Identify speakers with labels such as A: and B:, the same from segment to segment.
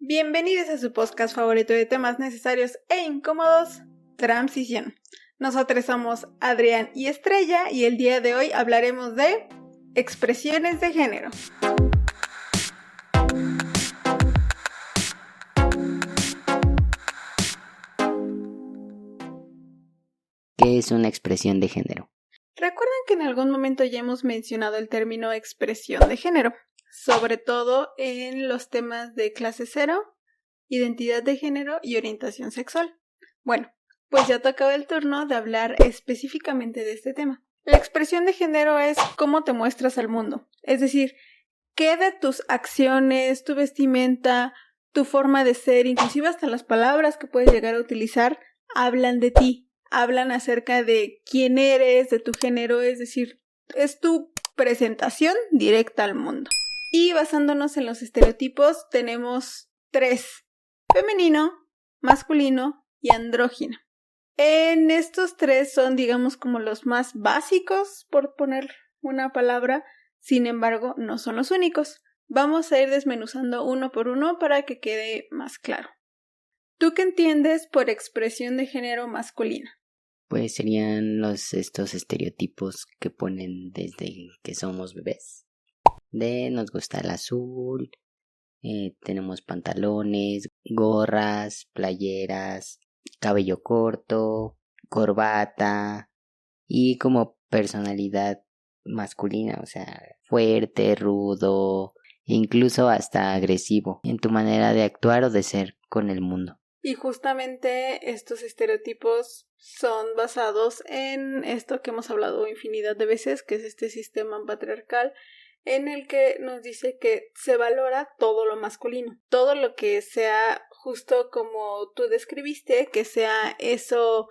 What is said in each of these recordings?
A: Bienvenidos a su podcast favorito de temas necesarios e incómodos, Transición. Nosotros somos Adrián y Estrella y el día de hoy hablaremos de expresiones de género.
B: ¿Qué es una expresión de género?
A: Recuerden que en algún momento ya hemos mencionado el término expresión de género, sobre todo en los temas de clase cero, identidad de género y orientación sexual. Bueno, pues ya tocaba el turno de hablar específicamente de este tema. La expresión de género es cómo te muestras al mundo, es decir, qué de tus acciones, tu vestimenta, tu forma de ser, inclusive hasta las palabras que puedes llegar a utilizar, hablan de ti, hablan acerca de quién eres, de tu género, es decir, es tu presentación directa al mundo. Y basándonos en los estereotipos, tenemos 3: femenino, masculino y andrógino. En estos 3 son, digamos, como los más básicos, por poner una palabra, sin embargo, no son los únicos. Vamos a ir desmenuzando uno por uno para que quede más claro. ¿Tú qué entiendes por expresión de género masculina?
B: Pues serían estos estereotipos que ponen desde que somos bebés. Nos gusta el azul, tenemos pantalones, gorras, playeras, cabello corto, corbata y como personalidad masculina, o sea, fuerte, rudo, incluso hasta agresivo en tu manera de actuar o de ser con el mundo.
A: Y justamente estos estereotipos son basados en esto que hemos hablado infinidad de veces, que es este sistema patriarcal en el que nos dice que se valora todo lo masculino, todo lo que sea justo como tú describiste, que sea eso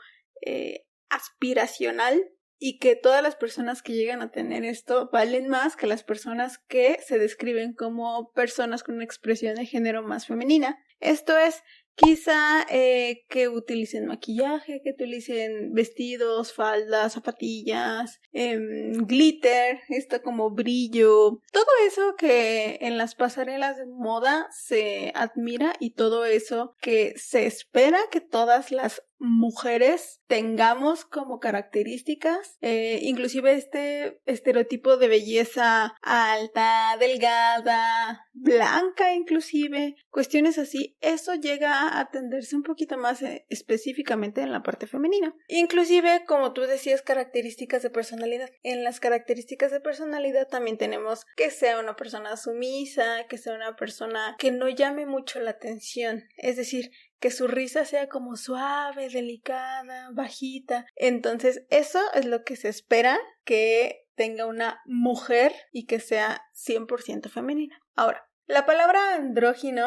A: aspiracional, y que todas las personas que llegan a tener esto valen más que las personas que se describen como personas con una expresión de género más femenina. Esto es, quizá que utilicen maquillaje, que utilicen vestidos, faldas, zapatillas, glitter, esto como brillo, todo eso que en las pasarelas de moda se admira y todo eso que se espera que todas las mujeres tengamos como características, inclusive este estereotipo de belleza alta, delgada, blanca inclusive, cuestiones así, eso llega a tenderse un poquito más específicamente en la parte femenina. Inclusive, como tú decías, características de personalidad. En las características de personalidad también tenemos que sea una persona sumisa, que sea una persona que no llame mucho la atención, es decir, que su risa sea como suave, delicada, bajita. Entonces, eso es lo que se espera que tenga una mujer y que sea 100% femenina. Ahora, la palabra andrógino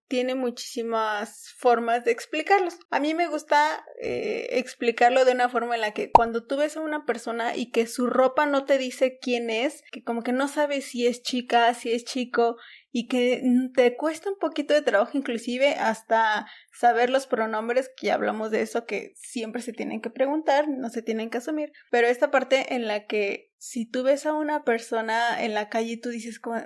A: tiene muchísimas formas de explicarlos. A mí me gusta explicarlo de una forma en la que cuando tú ves a una persona y que su ropa no te dice quién es, que como que no sabes si es chica, si es chico, y que te cuesta un poquito de trabajo inclusive hasta saber los pronombres, que ya hablamos de eso, que siempre se tienen que preguntar, no se tienen que asumir, pero esta parte en la que si tú ves a una persona en la calle y tú dices como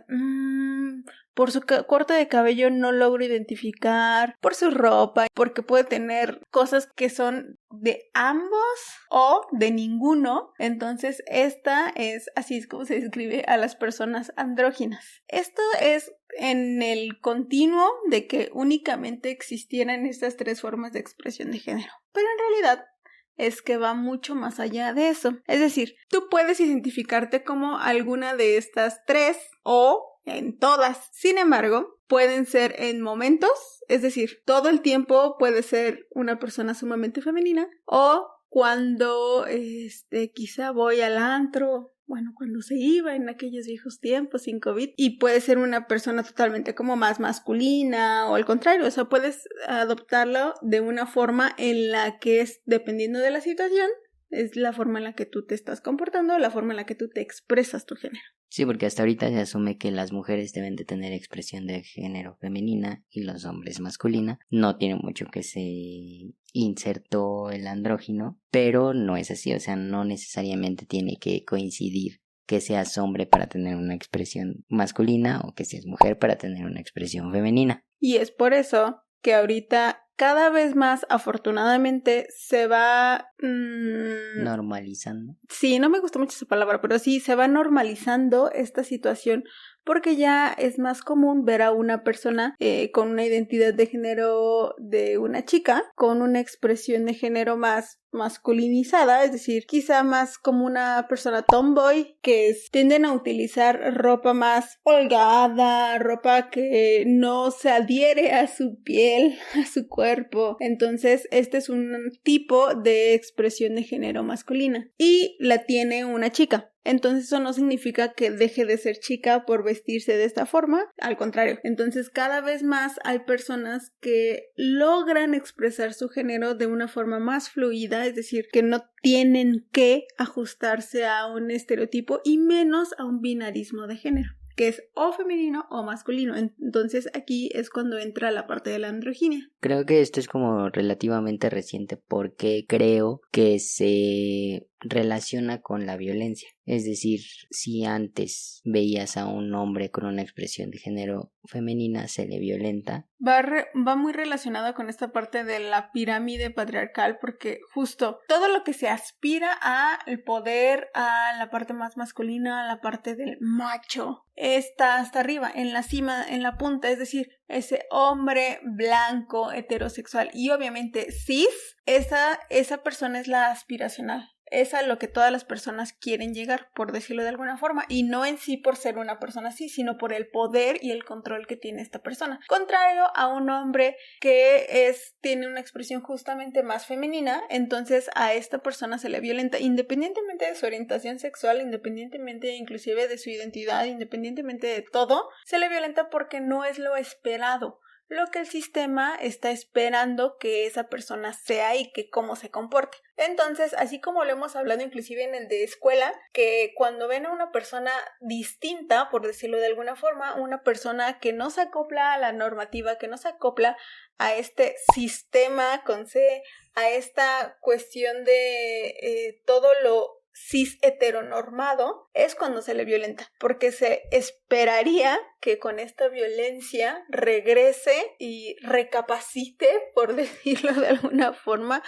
A: por su corte de cabello no logro identificar, por su ropa, porque puede tener cosas que son de ambos o de ninguno, entonces esta es así es como se describe a las personas andróginas. Esto es en el continuo de que únicamente existieran estas 3 formas de expresión de género, pero en realidad es que va mucho más allá de eso. Es decir, tú puedes identificarte como alguna de estas 3 o en todas. Sin embargo, pueden ser en momentos, es decir, todo el tiempo puede ser una persona sumamente femenina, o cuando quizá voy al antro, bueno, cuando se iba en aquellos viejos tiempos sin COVID, y puede ser una persona totalmente como más masculina o al contrario, o sea, puedes adoptarlo de una forma en la que es, dependiendo de la situación, es la forma en la que tú te estás comportando, la forma en la que tú te expresas tu género.
B: Sí, porque hasta ahorita se asume que las mujeres deben de tener expresión de género femenina y los hombres masculina. No tiene mucho que se insertó el andrógino, pero no es así, o sea, no necesariamente tiene que coincidir que seas hombre para tener una expresión masculina o que seas mujer para tener una expresión femenina.
A: Y es por eso que ahorita cada vez más, afortunadamente, se va...
B: normalizando.
A: Sí, no me gustó mucho esa palabra, pero sí, se va normalizando esta situación porque ya es más común ver a una persona con una identidad de género de una chica, con una expresión de género más masculinizada, es decir, quizá más como una persona tomboy, que tienden a utilizar ropa más holgada, ropa que no se adhiere a su piel, a su cuerpo. Entonces, este es un tipo de expresión de género masculina y la tiene una chica. Entonces eso no significa que deje de ser chica por vestirse de esta forma, al contrario. Entonces cada vez más hay personas que logran expresar su género de una forma más fluida, es decir, que no tienen que ajustarse a un estereotipo y menos a un binarismo de género, que es o femenino o masculino. Entonces aquí es cuando entra la parte de la androginia.
B: Creo que esto es como relativamente reciente porque creo que se relaciona con la violencia. Es decir, si antes veías a un hombre con una expresión de género femenina, se le violenta.
A: Va muy relacionado con esta parte de la pirámide patriarcal, porque justo todo lo que se aspira al poder, a la parte más masculina, a la parte del macho, está hasta arriba, en la cima, en la punta, es decir, ese hombre blanco, heterosexual y obviamente cis, esa persona es la aspiracional. Es a lo que todas las personas quieren llegar, por decirlo de alguna forma, y no en sí por ser una persona así, sino por el poder y el control que tiene esta persona. Contrario a un hombre que tiene una expresión justamente más femenina, entonces a esta persona se le violenta independientemente de su orientación sexual, independientemente inclusive de su identidad, independientemente de todo, se le violenta porque no es lo esperado, lo que el sistema está esperando que esa persona sea y que cómo se comporte. Entonces, así como lo hemos hablado inclusive en el de escuela, que cuando ven a una persona distinta, por decirlo de alguna forma, una persona que no se acopla a la normativa, que no se acopla a este sistema con C, a esta cuestión de todo lo cis heteronormado, es cuando se le violenta, porque se esperaría que con esta violencia regrese y recapacite, por decirlo de alguna forma,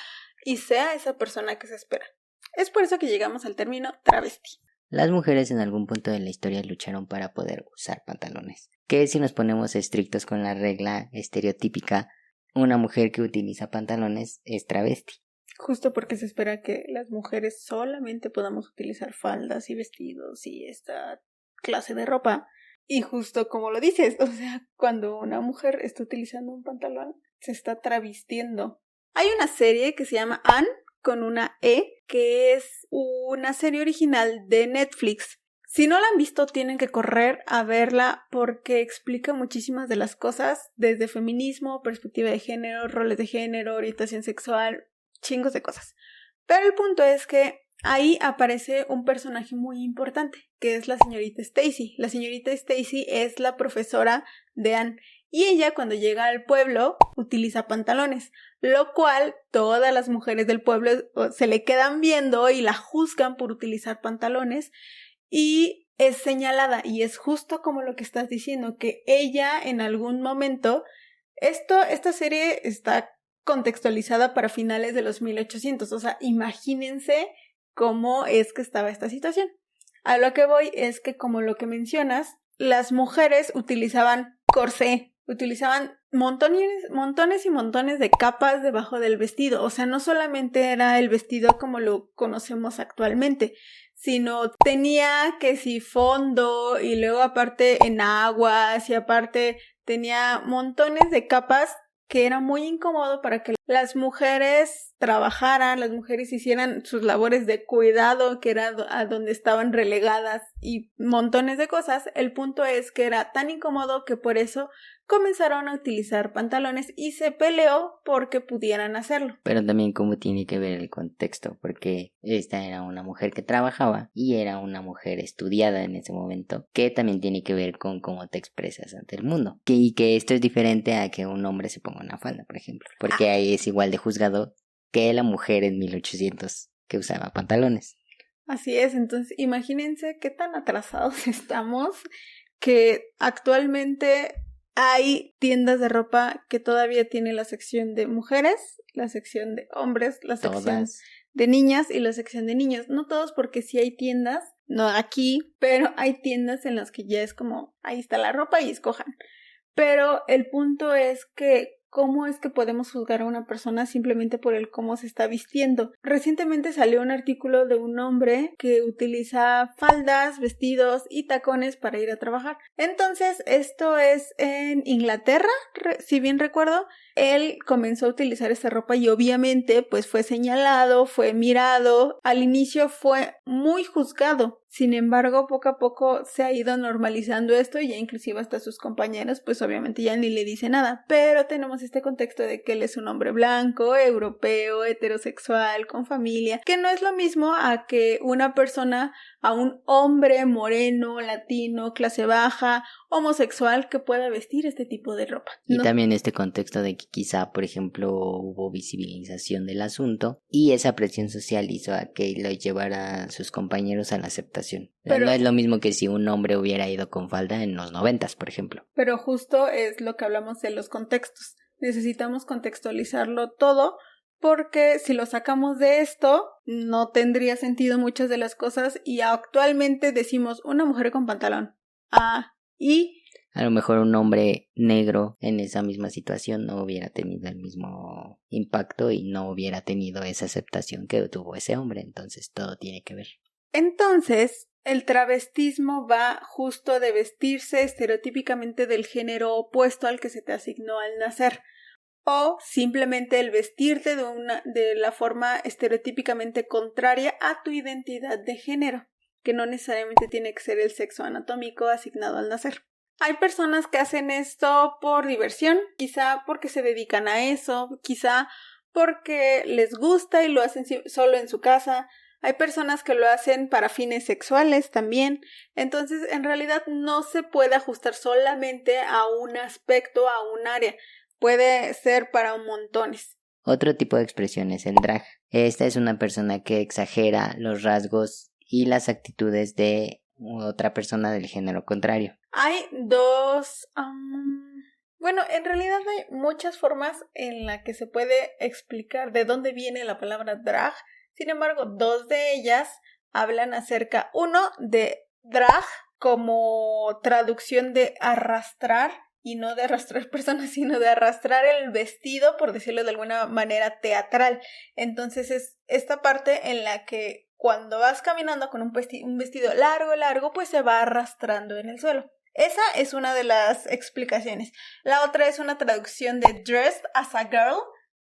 A: y sea esa persona que se espera. Es por eso que llegamos al término travesti.
B: Las mujeres en algún punto de la historia lucharon para poder usar pantalones. Que si nos ponemos estrictos con la regla estereotípica, una mujer que utiliza pantalones es travesti.
A: Justo porque se espera que las mujeres solamente podamos utilizar faldas y vestidos y esta clase de ropa. Y justo como lo dices, o sea, cuando una mujer está utilizando un pantalón, se está travestiendo. Hay una serie que se llama Anne, con una E, que es una serie original de Netflix. Si no la han visto, tienen que correr a verla porque explica muchísimas de las cosas, desde feminismo, perspectiva de género, roles de género, orientación sexual, chingos de cosas. Pero el punto es que ahí aparece un personaje muy importante, que es la señorita Stacy. La señorita Stacy es la profesora de Anne. Y ella, cuando llega al pueblo, utiliza pantalones, lo cual todas las mujeres del pueblo se le quedan viendo y la juzgan por utilizar pantalones y es señalada. Y es justo como lo que estás diciendo, que ella en algún momento, esta serie está contextualizada para finales de los 1800, o sea, imagínense cómo es que estaba esta situación. A lo que voy es que, como lo que mencionas, las mujeres utilizaban corsé, utilizaban montones y montones de capas debajo del vestido. O sea, no solamente era el vestido como lo conocemos actualmente, sino tenía que si fondo y luego aparte enaguas y aparte tenía montones de capas que era muy incómodo para que las mujeres trabajaran, las mujeres hicieran sus labores de cuidado, que era a donde estaban relegadas y montones de cosas. El punto es que era tan incómodo que por eso comenzaron a utilizar pantalones y se peleó porque pudieran hacerlo.
B: Pero también cómo tiene que ver el contexto, porque esta era una mujer que trabajaba y era una mujer estudiada en ese momento, que también tiene que ver con cómo te expresas ante el mundo. Y que esto es diferente a que un hombre se ponga una falda, por ejemplo, porque ahí es igual de juzgado que la mujer en 1800 que usaba pantalones.
A: Así es, entonces imagínense qué tan atrasados estamos que actualmente hay tiendas de ropa que todavía tienen la sección de mujeres, la sección de hombres, la sección
B: Todas.
A: de niñas y la sección de niños. No todos, porque sí hay tiendas, no aquí, pero hay tiendas en las que ya es como, ahí está la ropa y escojan. Pero el punto es que ¿cómo es que podemos juzgar a una persona simplemente por el cómo se está vistiendo? Recientemente salió un artículo de un hombre que utiliza faldas, vestidos y tacones para ir a trabajar. Entonces, esto es en Inglaterra, si bien recuerdo. Él comenzó a utilizar esta ropa y obviamente pues fue señalado, fue mirado, al inicio fue muy juzgado. Sin embargo, poco a poco se ha ido normalizando esto y ya inclusive hasta sus compañeros pues obviamente ya ni le dice nada. Pero tenemos este contexto de que él es un hombre blanco, europeo, heterosexual, con familia, que no es lo mismo a que una persona, a un hombre moreno, latino, clase baja, homosexual que pueda vestir este tipo de ropa.
B: Y también este contexto de que quizá, por ejemplo, hubo visibilización del asunto y esa presión social hizo a que lo llevara a sus compañeros a la aceptación. Pero no es lo mismo que si un hombre hubiera ido con falda en los 90s, por ejemplo.
A: Pero justo es lo que hablamos de los contextos. Necesitamos contextualizarlo todo, porque si lo sacamos de esto, no tendría sentido muchas de las cosas y actualmente decimos una mujer con pantalón. Y
B: a lo mejor un hombre negro en esa misma situación no hubiera tenido el mismo impacto y no hubiera tenido esa aceptación que tuvo ese hombre. Entonces todo tiene que ver.
A: Entonces, el travestismo va justo de vestirse estereotípicamente del género opuesto al que se te asignó al nacer. O simplemente el vestirte de la forma estereotípicamente contraria a tu identidad de género, que no necesariamente tiene que ser el sexo anatómico asignado al nacer. Hay personas que hacen esto por diversión, quizá porque se dedican a eso, quizá porque les gusta y lo hacen solo en su casa. Hay personas que lo hacen para fines sexuales también. Entonces, en realidad no se puede ajustar solamente a un aspecto, a un área. Puede ser para montones.
B: Otro tipo de expresión es el drag. Esta es una persona que exagera los rasgos y las actitudes de otra persona del género contrario.
A: Hay dos... Bueno, en realidad hay muchas formas en las que se puede explicar de dónde viene la palabra drag. Sin embargo, dos de ellas hablan acerca, uno, de drag como traducción de arrastrar, y no de arrastrar personas, sino de arrastrar el vestido, por decirlo de alguna manera, teatral. Entonces es esta parte en la que cuando vas caminando con un vestido largo, pues se va arrastrando en el suelo. Esa es una de las explicaciones. La otra es una traducción de dressed as a girl,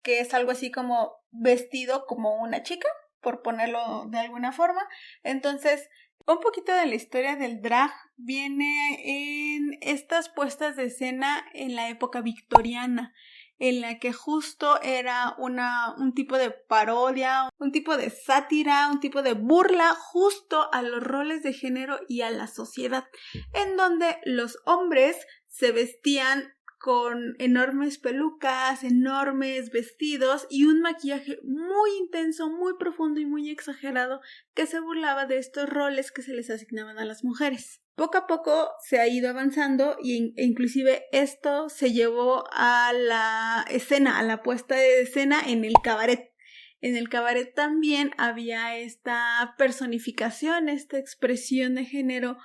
A: que es algo así como vestido como una chica, por ponerlo de alguna forma. Entonces, un poquito de la historia del drag viene en estas puestas de escena en la época victoriana, en la que justo era un tipo de parodia, un tipo de sátira, un tipo de burla justo a los roles de género y a la sociedad, en donde los hombres se vestían con enormes pelucas, enormes vestidos y un maquillaje muy intenso, muy profundo y muy exagerado que se burlaba de estos roles que se les asignaban a las mujeres. Poco a poco se ha ido avanzando e inclusive esto se llevó a la escena, a la puesta de escena en el cabaret. En el cabaret también había esta personificación, esta expresión de género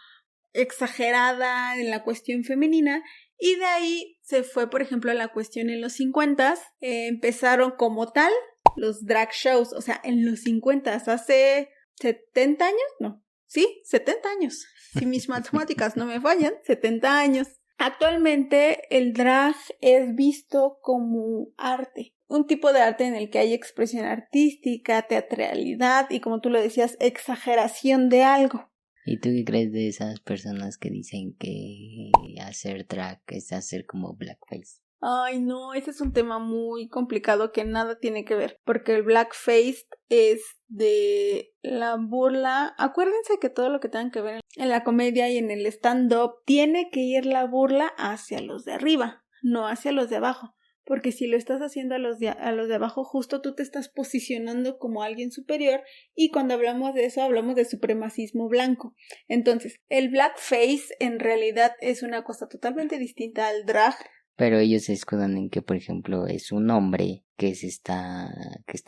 A: exagerada en la cuestión femenina. Y de ahí se fue, por ejemplo, a la cuestión en los 50s. Empezaron como tal los drag shows, o sea, en los 50s, hace 70 años, no, sí, 70 años. Si mis matemáticas no me fallan, 70 años. Actualmente el drag es visto como arte, un tipo de arte en el que hay expresión artística, teatralidad y, como tú lo decías, exageración de algo.
B: ¿Y tú qué crees de esas personas que dicen que hacer drag es hacer como blackface?
A: Ay, no, ese es un tema muy complicado que nada tiene que ver, porque el blackface es de la burla. Acuérdense que todo lo que tenga que ver en la comedia y en el stand-up tiene que ir la burla hacia los de arriba, no hacia los de abajo. porque si lo estás haciendo a los de abajo, justo tú te estás posicionando como alguien superior, y cuando hablamos de eso hablamos de supremacismo blanco. Entonces, el blackface en realidad es una cosa totalmente distinta al drag.
B: Pero ellos se escudan en que, por ejemplo, es un hombre que está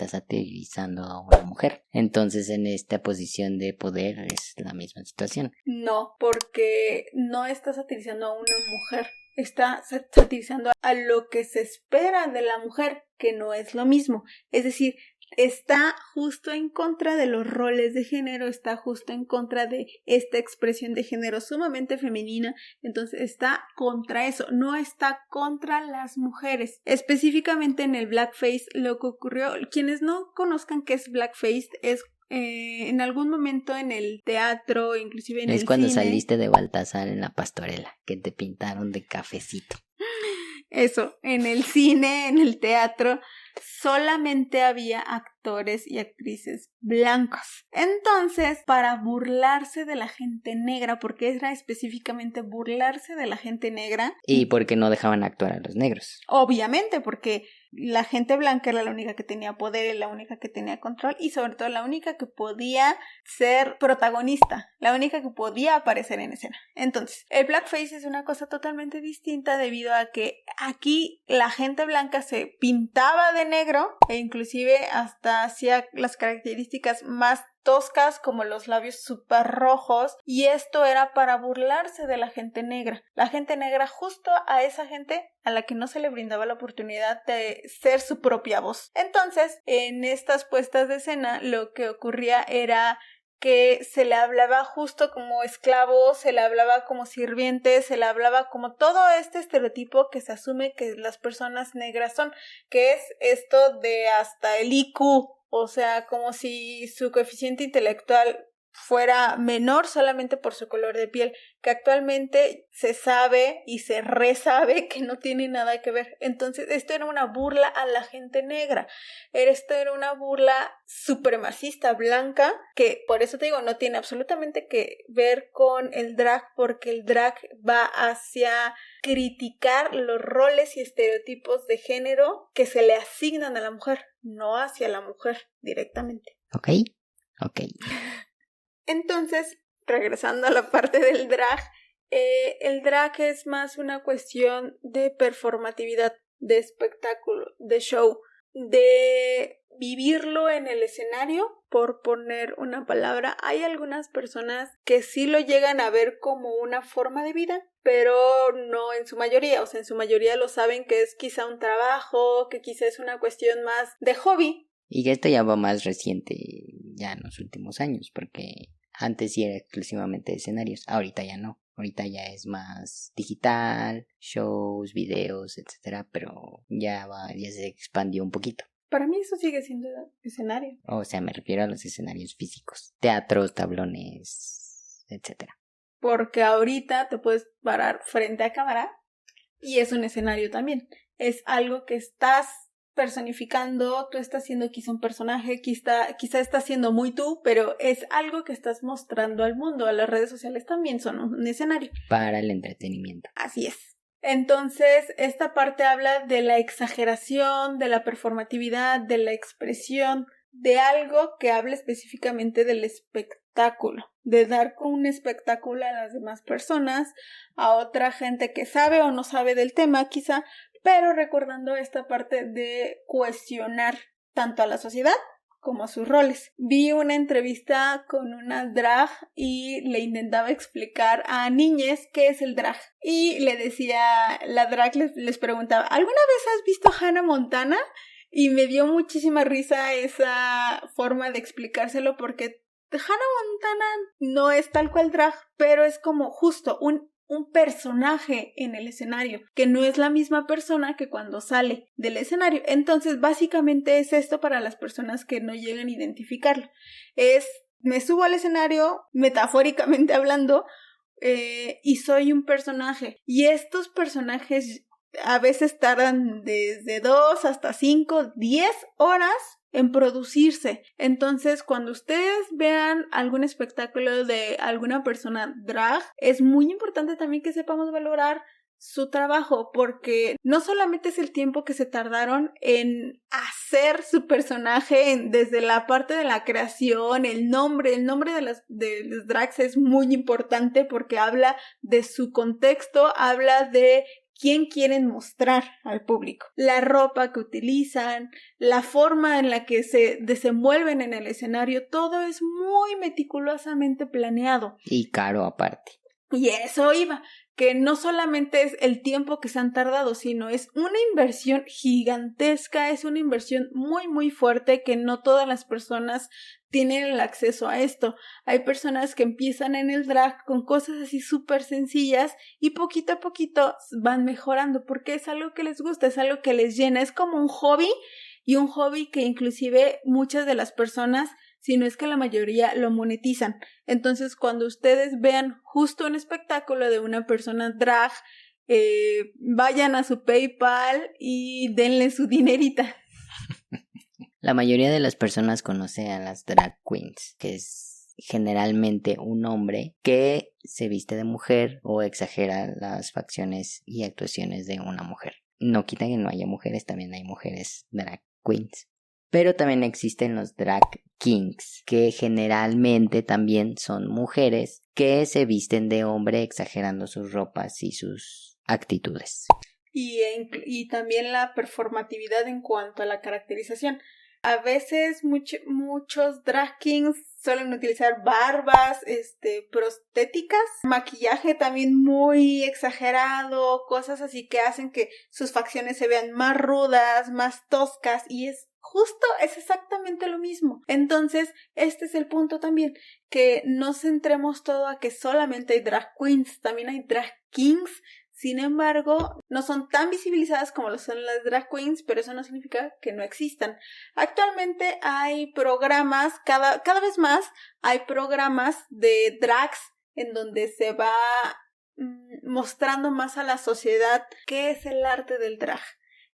B: satirizando a una mujer. Entonces, en esta posición de poder es la misma situación.
A: No, porque no está satirizando a una mujer. Está satirizando a lo que se espera de la mujer, que no es lo mismo. Es decir, está justo en contra de los roles de género, está justo en contra de esta expresión de género sumamente femenina, entonces está contra eso, no está contra las mujeres. Específicamente en el blackface, lo que ocurrió, quienes no conozcan qué es blackface, es en algún momento en el teatro, inclusive en el cine.
B: Es cuando saliste de Baltasar en La Pastorela, que te pintaron de cafecito.
A: Eso, en el cine, en el teatro, solamente había actores y actrices blancos. Entonces, para burlarse de la gente negra, porque era específicamente burlarse de la gente negra.
B: ¿Y por qué no dejaban actuar a los negros?
A: Obviamente, porque la gente blanca era la única que tenía poder, la única que tenía control y sobre todo la única que podía ser protagonista, la única que podía aparecer en escena. Entonces, el blackface es una cosa totalmente distinta debido a que aquí la gente blanca se pintaba de negro e inclusive hasta hacía las características más toscas como los labios súper rojos, y esto era para burlarse de la gente negra. La gente negra, justo a esa gente a la que no se le brindaba la oportunidad de ser su propia voz. Entonces, en estas puestas de escena, lo que ocurría era que se le hablaba justo como esclavos, se le hablaba como sirvientes, se le hablaba como todo este estereotipo que se asume que las personas negras son, que es esto de hasta el IQ, o sea, como si su coeficiente intelectual fuera menor solamente por su color de piel, que actualmente se sabe y se resabe que no tiene nada que ver. Entonces, esto era una burla a la gente negra, esto era una burla supremacista blanca, que por eso te digo, no tiene absolutamente que ver con el drag, porque el drag va hacia criticar los roles y estereotipos de género que se le asignan a la mujer, no hacia la mujer directamente.
B: Ok.
A: Entonces, regresando a la parte del drag, el drag es más una cuestión de performatividad, de espectáculo, de show, de vivirlo en el escenario, por poner una palabra. Hay algunas personas que sí lo llegan a ver como una forma de vida, pero no en su mayoría, o sea, en su mayoría lo saben que es quizá un trabajo, que quizá es una cuestión más de hobby.
B: Y que esto ya va más reciente, ya en los últimos años, porque antes sí era exclusivamente de escenarios, ahorita ya no. Ahorita ya es más digital, shows, videos, etcétera, pero ya se expandió un poquito.
A: Para mí eso sigue siendo escenario.
B: O sea, me refiero a los escenarios físicos, teatros, tablones, etcétera.
A: Porque ahorita te puedes parar frente a cámara y es un escenario también. Es algo que estás personificando, tú estás siendo quizá un personaje, quizá estás siendo muy tú, pero es algo que estás mostrando al mundo. Las redes sociales también son un escenario.
B: Para el entretenimiento.
A: Así es. Entonces, esta parte habla de la exageración, de la performatividad, de la expresión, de algo que habla específicamente del espectáculo, de dar con un espectáculo a las demás personas, a otra gente que sabe o no sabe del tema quizá, pero recordando esta parte de cuestionar tanto a la sociedad como a sus roles. Vi una entrevista con una drag y le intentaba explicar a niñes qué es el drag. Y le decía, la drag les preguntaba, ¿alguna vez has visto Hannah Montana? Y me dio muchísima risa esa forma de explicárselo porque Hannah Montana no es tal cual drag, pero es como justo un personaje en el escenario, que no es la misma persona que cuando sale del escenario. Entonces, básicamente es esto para las personas que no llegan a identificarlo. Me subo al escenario, metafóricamente hablando, y soy un personaje. Y estos personajes a veces tardan desde 2 hasta 5, 10 horas en producirse. Entonces, cuando ustedes vean algún espectáculo de alguna persona drag, es muy importante también que sepamos valorar su trabajo, porque no solamente es el tiempo que se tardaron en hacer su personaje desde la parte de la creación, el nombre de los drags es muy importante porque habla de su contexto, habla de quién quieren mostrar al público, la ropa que utilizan, la forma en la que se desenvuelven en el escenario, todo es muy meticulosamente planeado.
B: Y caro aparte.
A: Y eso iba, que no solamente es el tiempo que se han tardado, sino es una inversión gigantesca, es una inversión muy muy fuerte que no todas las personas tienen el acceso a esto. Hay personas que empiezan en el drag con cosas así súper sencillas y poquito a poquito van mejorando porque es algo que les gusta, es algo que les llena, es como un hobby y un hobby que inclusive muchas de las personas, si no es que la mayoría, lo monetizan. Entonces, cuando ustedes vean justo un espectáculo de una persona drag, vayan a su PayPal y denle su dinerita.
B: La mayoría de las personas conoce a las drag queens, que es generalmente un hombre que se viste de mujer o exagera las facciones y actuaciones de una mujer. No quita que no haya mujeres, también hay mujeres drag queens. Pero también existen los drag kings, que generalmente también son mujeres que se visten de hombre exagerando sus ropas y sus actitudes.
A: Y también la performatividad en cuanto a la caracterización. A veces muchos drag kings suelen utilizar barbas, prostéticas, maquillaje también muy exagerado, cosas así que hacen que sus facciones se vean más rudas, más toscas y es exactamente lo mismo. Entonces, este es el punto también, que no centremos todo a que solamente hay drag queens, también hay drag kings. Sin embargo, no son tan visibilizadas como lo son las drag queens, pero eso no significa que no existan. Actualmente hay programas, cada vez más hay programas de drags en donde se va mostrando más a la sociedad qué es el arte del drag.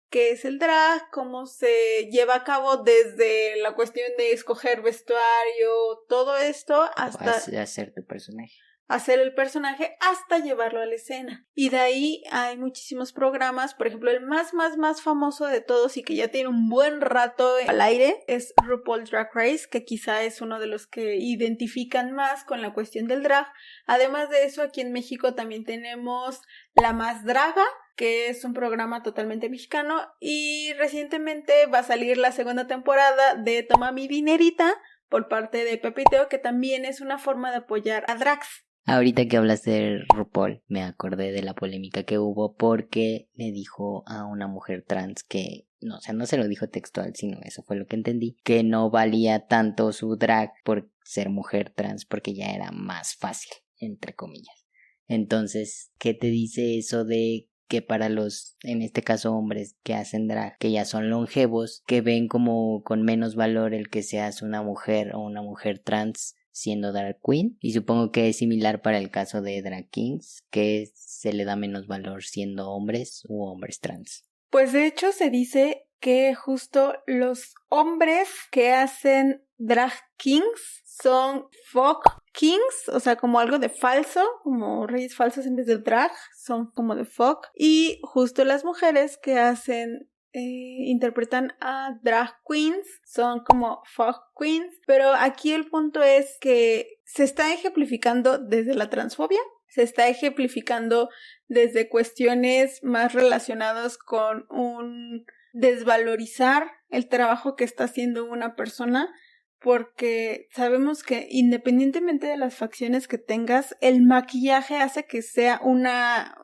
A: ¿Qué es el drag? ¿Cómo se lleva a cabo desde la cuestión de escoger vestuario, todo esto, hasta
B: hacer tu personaje?
A: Hacer el personaje hasta llevarlo a la escena. Y de ahí hay muchísimos programas, por ejemplo, el más famoso de todos y que ya tiene un buen rato al aire es RuPaul's Drag Race, que quizá es uno de los que identifican más con la cuestión del drag. Además de eso, aquí en México también tenemos La Más Draga, que es un programa totalmente mexicano, y recientemente va a salir la segunda temporada de Toma mi dinerita por parte de Pepe y Teo, que también es una forma de apoyar a drags.
B: Ahorita que hablas de RuPaul, me acordé de la polémica que hubo porque le dijo a una mujer trans que, no se lo dijo textual, sino eso fue lo que entendí, que no valía tanto su drag por ser mujer trans porque ya era más fácil, entre comillas. Entonces, ¿qué te dice eso de que para los, en este caso hombres que hacen drag, que ya son longevos, que ven como con menos valor el que seas una mujer o una mujer trans siendo drag queen? Y supongo que es similar para el caso de drag kings, que se le da menos valor siendo hombres u hombres trans.
A: Pues de hecho se dice que justo los hombres que hacen drag kings son fuck kings, o sea, como algo de falso, como reyes falsos en vez de drag, son como de fuck. Y justo las mujeres que hacen interpretan a drag queens son como fuck queens, pero aquí el punto es que se está ejemplificando desde la transfobia, se está ejemplificando desde cuestiones más relacionadas con un desvalorizar el trabajo que está haciendo una persona, porque sabemos que independientemente de las facciones que tengas, el maquillaje hace que sea una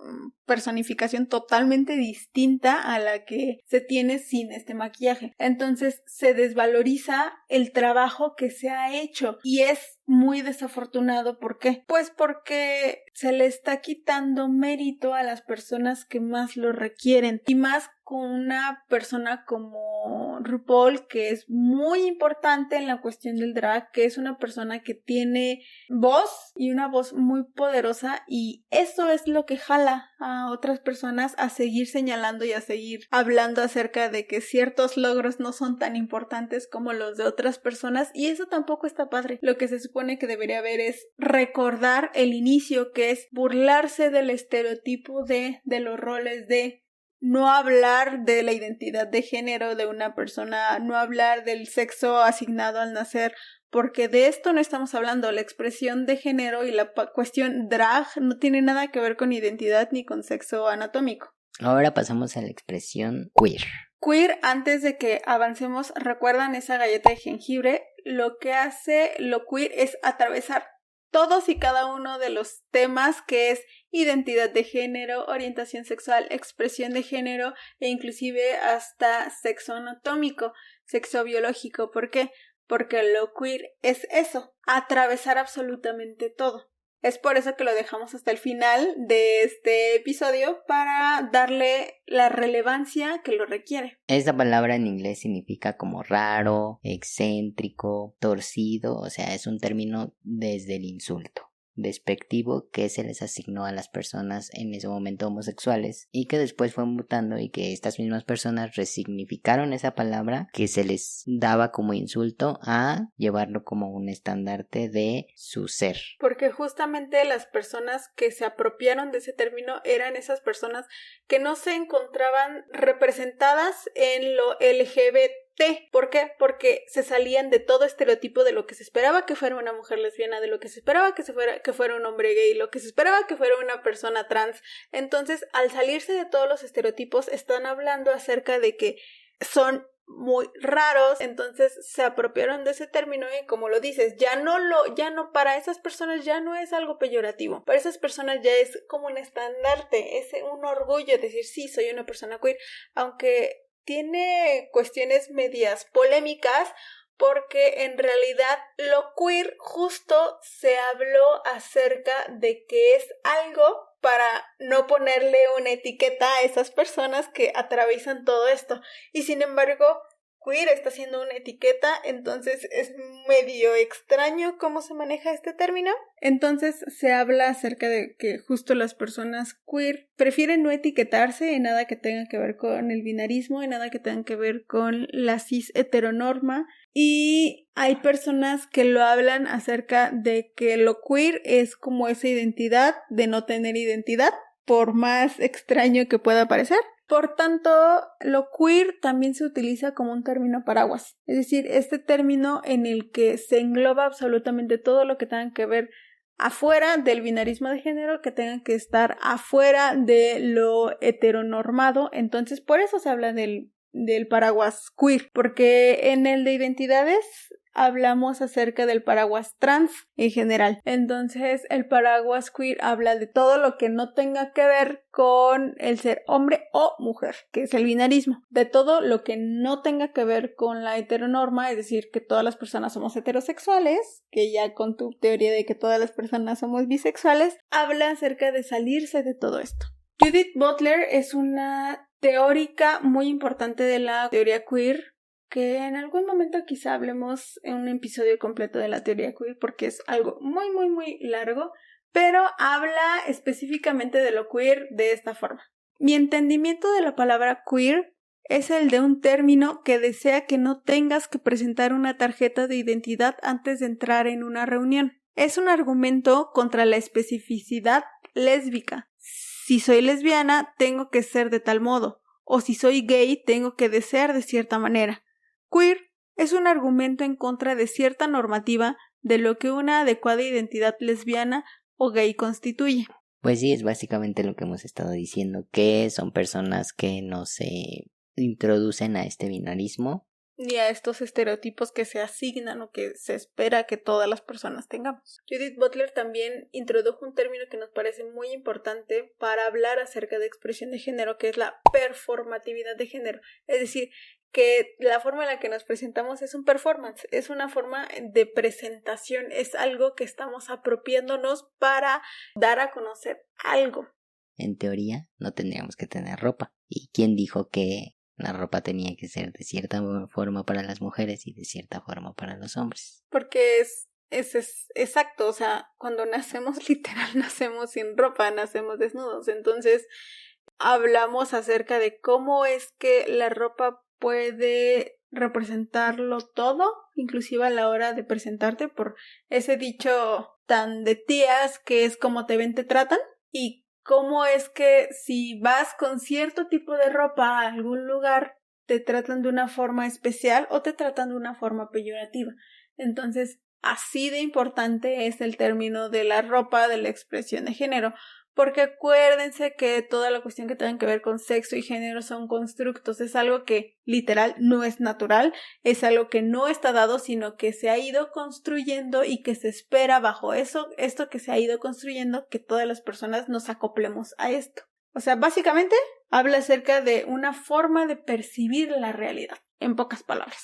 A: personificación totalmente distinta a la que se tiene sin este maquillaje. Entonces se desvaloriza el trabajo que se ha hecho y es muy desafortunado. ¿Por qué? Pues porque se le está quitando mérito a las personas que más lo requieren y más con una persona como RuPaul, que es muy importante en la cuestión del drag, que es una persona que tiene voz y una voz muy poderosa, y eso es lo que jala a otras personas a seguir señalando y a seguir hablando acerca de que ciertos logros no son tan importantes como los de otras personas, y eso tampoco está padre. Lo que se supone que debería haber es recordar el inicio, que es burlarse del estereotipo de los roles, de no hablar de la identidad de género de una persona, no hablar del sexo asignado al nacer, porque de esto no estamos hablando. La expresión de género y la cuestión drag no tiene nada que ver con identidad ni con sexo anatómico.
B: Ahora pasamos a la expresión queer.
A: Queer, antes de que avancemos, ¿recuerdan esa galleta de jengibre? Lo que hace lo queer es atravesar todos y cada uno de los temas, que es identidad de género, orientación sexual, expresión de género e inclusive hasta sexo anatómico, sexo biológico. ¿Por qué? Porque lo queer es eso, atravesar absolutamente todo. Es por eso que lo dejamos hasta el final de este episodio, para darle la relevancia que lo requiere.
B: Esta palabra en inglés significa como raro, excéntrico, torcido, o sea, es un término desde el insulto despectivo que se les asignó a las personas en ese momento homosexuales, y que después fue mutando, y que estas mismas personas resignificaron esa palabra que se les daba como insulto a llevarlo como un estandarte de su ser.
A: Porque justamente las personas que se apropiaron de ese término eran esas personas que no se encontraban representadas en lo LGBT. ¿Por qué? Porque se salían de todo estereotipo de lo que se esperaba que fuera una mujer lesbiana, de lo que se esperaba que fuera un hombre gay, lo que se esperaba que fuera una persona trans. Entonces, al salirse de todos los estereotipos, están hablando acerca de que son muy raros. Entonces se apropiaron de ese término, y como lo dices, ya no para esas personas ya no es algo peyorativo. Para esas personas ya es como un estandarte, es un orgullo decir sí, soy una persona queer, aunque tiene cuestiones medias polémicas, porque en realidad lo queer justo se habló acerca de que es algo para no ponerle una etiqueta a esas personas que atraviesan todo esto, y sin embargo queer está siendo una etiqueta. Entonces es medio extraño cómo se maneja este término. Entonces se habla acerca de que justo las personas queer prefieren no etiquetarse en nada que tenga que ver con el binarismo, en nada que tenga que ver con la cis heteronorma, y hay personas que lo hablan acerca de que lo queer es como esa identidad de no tener identidad, por más extraño que pueda parecer. Por tanto, lo queer también se utiliza como un término paraguas, es decir, este término en el que se engloba absolutamente todo lo que tenga que ver afuera del binarismo de género, que tenga que estar afuera de lo heteronormado. Entonces, por eso se habla del paraguas queer, porque en el de identidades hablamos acerca del paraguas trans en general. Entonces el paraguas queer habla de todo lo que no tenga que ver con el ser hombre o mujer, que es el binarismo, de todo lo que no tenga que ver con la heteronorma, es decir, que todas las personas somos heterosexuales, que ya con tu teoría de que todas las personas somos bisexuales, habla acerca de salirse de todo esto. Judith Butler es una teórica muy importante de la teoría queer, que en algún momento quizá hablemos en un episodio completo de la teoría queer, porque es algo muy muy muy largo, pero habla específicamente de lo queer de esta forma. Mi entendimiento de la palabra queer es el de un término que desea que no tengas que presentar una tarjeta de identidad antes de entrar en una reunión. Es un argumento contra la especificidad lésbica. Si soy lesbiana, tengo que ser de tal modo, o si soy gay, tengo que desear de cierta manera. Queer es un argumento en contra de cierta normativa de lo que una adecuada identidad lesbiana o gay constituye.
B: Pues sí, es básicamente lo que hemos estado diciendo, que son personas que no se introducen a este binarismo
A: ni a estos estereotipos que se asignan o que se espera que todas las personas tengamos. Judith Butler también introdujo un término que nos parece muy importante para hablar acerca de expresión de género, que es la performatividad de género. Es decir, que la forma en la que nos presentamos es un performance, es una forma de presentación, es algo que estamos apropiándonos para dar a conocer algo.
B: En teoría, no tendríamos que tener ropa. ¿Y quién dijo que la ropa tenía que ser de cierta forma para las mujeres y de cierta forma para los hombres?
A: Porque es es exacto, o sea, cuando nacemos literal nacemos sin ropa, nacemos desnudos, entonces hablamos acerca de cómo es que la ropa puede representarlo todo, inclusive a la hora de presentarte, por ese dicho tan de tías que es como te ven, te tratan, y cómo es que si vas con cierto tipo de ropa a algún lugar, te tratan de una forma especial o te tratan de una forma peyorativa. Entonces, así de importante es el término de la ropa, de la expresión de género, porque acuérdense que toda la cuestión que tenga que ver con sexo y género son constructos, es algo que literal no es natural, es algo que no está dado, sino que se ha ido construyendo y que se espera bajo esto que se ha ido construyendo, que todas las personas nos acoplemos a esto. O sea, básicamente habla acerca de una forma de percibir la realidad, en pocas palabras.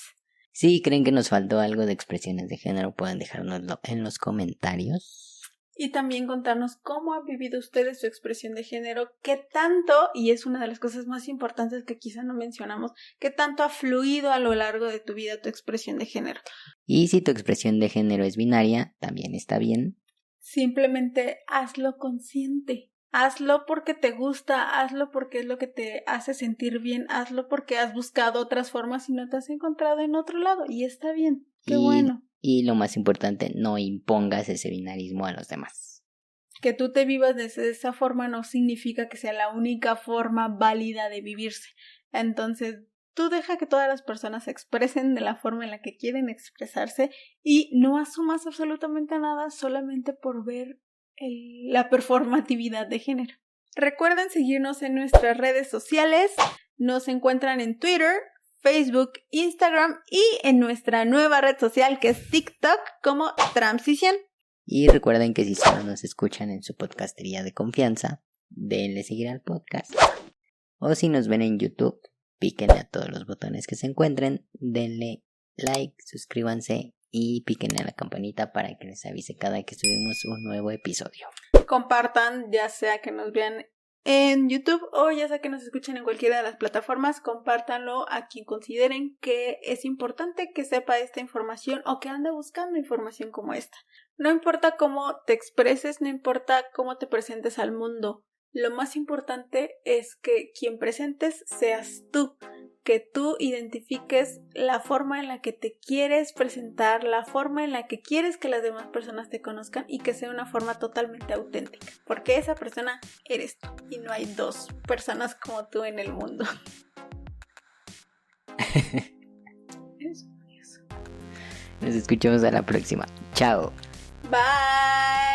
B: Si creen que nos faltó algo de expresiones de género, pueden dejárnoslo en los comentarios.
A: Y también contarnos cómo han vivido ustedes su expresión de género, qué tanto, y es una de las cosas más importantes que quizá no mencionamos, qué tanto ha fluido a lo largo de tu vida tu expresión de género.
B: Y si tu expresión de género es binaria, también está bien.
A: Simplemente hazlo consciente. Hazlo porque te gusta, hazlo porque es lo que te hace sentir bien, hazlo porque has buscado otras formas y no te has encontrado en otro lado. Y está bien, qué bueno.
B: Y lo más importante, no impongas ese binarismo a los demás.
A: Que tú te vivas de esa forma no significa que sea la única forma válida de vivirse. Entonces, tú deja que todas las personas se expresen de la forma en la que quieren expresarse y no asumas absolutamente nada solamente por ver la performatividad de género. Recuerden seguirnos en nuestras redes sociales. Nos encuentran en Twitter, Facebook, Instagram y en nuestra nueva red social que es TikTok como Transición.
B: Y recuerden que si solo nos escuchan en su podcastería de confianza, denle seguir al podcast. O si nos ven en YouTube, píquenle a todos los botones que se encuentren, denle like, suscríbanse y píquenle a la campanita para que les avise cada que subimos un nuevo episodio.
A: Compartan, ya sea que nos vean en YouTube o ya sea que nos escuchen en cualquiera de las plataformas, compártanlo a quien consideren que es importante que sepa esta información o que ande buscando información como esta. No importa cómo te expreses, no importa cómo te presentes al mundo, lo más importante es que quien presentes seas tú, que tú identifiques la forma en la que te quieres presentar, la forma en la que quieres que las demás personas te conozcan y que sea una forma totalmente auténtica, porque esa persona eres tú y no hay dos personas como tú en el mundo.
B: Nos escuchamos a la próxima. Chao.
A: Bye.